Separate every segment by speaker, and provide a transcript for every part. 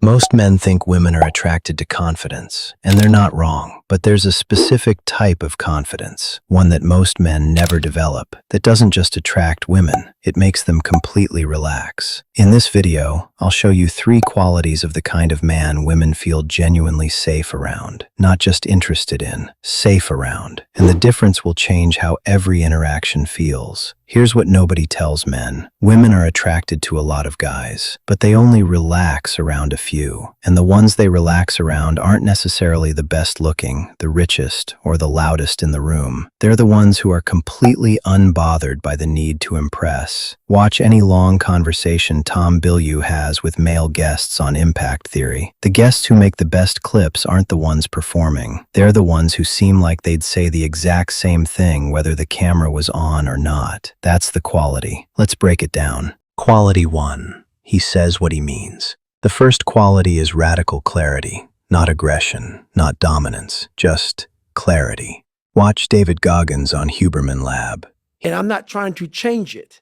Speaker 1: Most men think women are attracted to confidence, and they're not wrong. But there's a specific type of confidence, one that most men never develop, that doesn't just attract women, it makes them completely relax. In this video, I'll show you 3 qualities of the kind of man women feel genuinely safe around. Not just interested in, safe around. And the difference will change how every interaction feels. Here's what nobody tells men. Women are attracted to a lot of guys, but they only relax around a few. And the ones they relax around aren't necessarily the best looking, the richest, or the loudest in the room. They're the ones who are completely unbothered by the need to impress. Watch any long conversation Tom Bilyeu has with male guests on impact theory. The guests who make the best clips aren't the ones performing. They're the ones who seem like they'd say the exact same thing whether the camera was on or not. That's the quality. Let's break it down. Quality 1. He says what he means. The first quality is radical clarity. Not aggression, not dominance, just clarity. Watch David Goggins on Huberman Lab.
Speaker 2: And I'm not trying to change it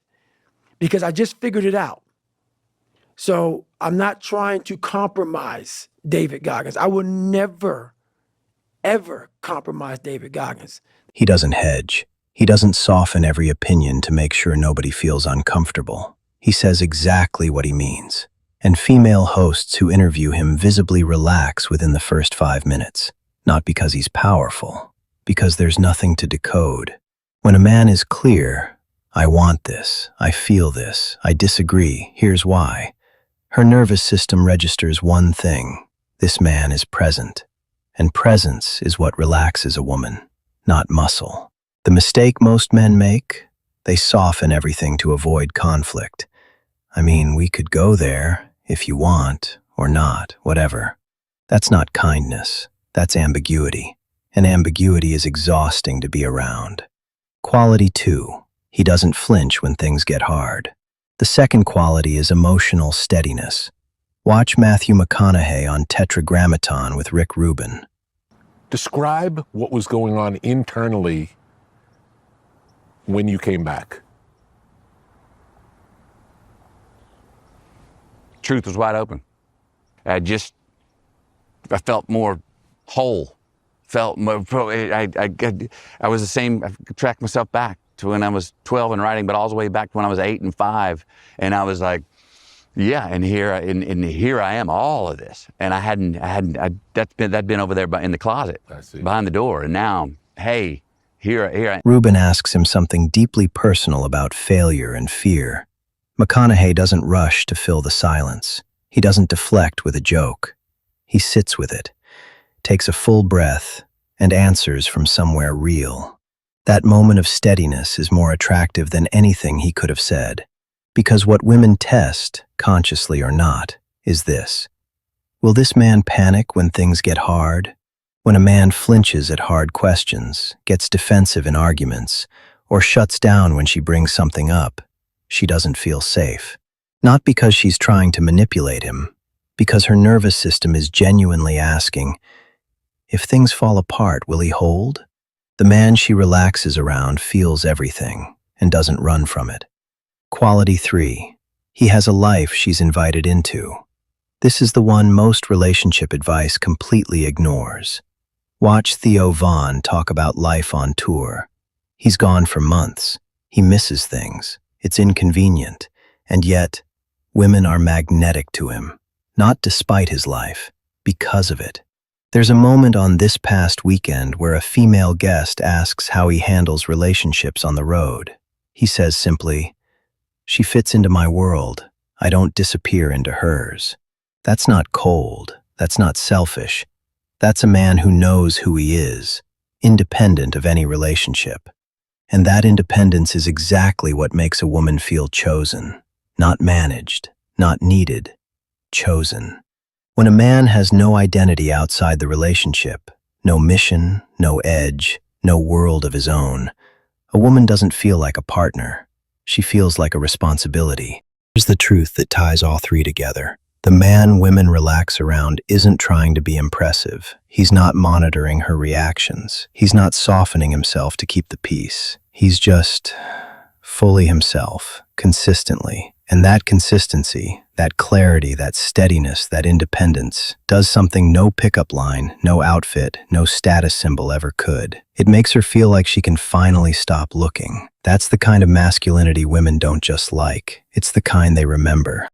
Speaker 2: because I just figured it out. So I'm not trying to compromise David Goggins. I will never, ever compromise David Goggins.
Speaker 1: He doesn't hedge. He doesn't soften every opinion to make sure nobody feels uncomfortable. He says exactly what he means. And female hosts who interview him visibly relax within the first 5 minutes. Not because he's powerful, because there's nothing to decode. When a man is clear, I want this, I feel this, I disagree, here's why. Her nervous system registers one thing: this man is present. And presence is what relaxes a woman, not muscle. The mistake most men make? They soften everything to avoid conflict. I mean, we could go there, if you want, or not, whatever. That's not kindness, that's ambiguity. And ambiguity is exhausting to be around. Quality 2. He doesn't flinch when things get hard. The second quality is emotional steadiness. Watch Matthew McConaughey on Tetragrammaton with Rick Rubin.
Speaker 3: Describe what was going on internally when you came back.
Speaker 4: Truth was wide open. I felt more whole. Felt more, I was the same. I tracked myself back to when I was 12 and writing, but all the way back to when I was 8 and 5. And I was like, yeah, and here I am, all of this. And that'd been over there in the closet, behind the door. And now, hey, here I am.
Speaker 1: Rubin asks him something deeply personal about failure and fear. McConaughey doesn't rush to fill the silence. He doesn't deflect with a joke. He sits with it, takes a full breath, and answers from somewhere real. That moment of steadiness is more attractive than anything he could have said. Because what women test, consciously or not, is this. Will this man panic when things get hard? When a man flinches at hard questions, gets defensive in arguments, or shuts down when she brings something up, she doesn't feel safe. Not because she's trying to manipulate him, because her nervous system is genuinely asking, if things fall apart, will he hold? The man she relaxes around feels everything and doesn't run from it. Quality 3. He has a life she's invited into. This is the one most relationship advice completely ignores. Watch Theo Von talk about life on tour. He's gone for months. He misses things. It's inconvenient. And yet, women are magnetic to him. Not despite his life, because of it. There's a moment on this past weekend where a female guest asks how he handles relationships on the road. He says simply, "She fits into my world. I don't disappear into hers." That's not cold. That's not selfish. That's a man who knows who he is, independent of any relationship. And that independence is exactly what makes a woman feel chosen. Not managed, not needed, chosen. When a man has no identity outside the relationship, no mission, no edge, no world of his own, a woman doesn't feel like a partner. She feels like a responsibility. Here's the truth that ties all 3 together. The man women relax around isn't trying to be impressive. He's not monitoring her reactions. He's not softening himself to keep the peace. He's just fully himself, consistently, And that consistency, that clarity, that steadiness, that independence, does something no pickup line, no outfit, no status symbol ever could. It makes her feel like she can finally stop looking. That's the kind of masculinity women don't just like. It's the kind they remember.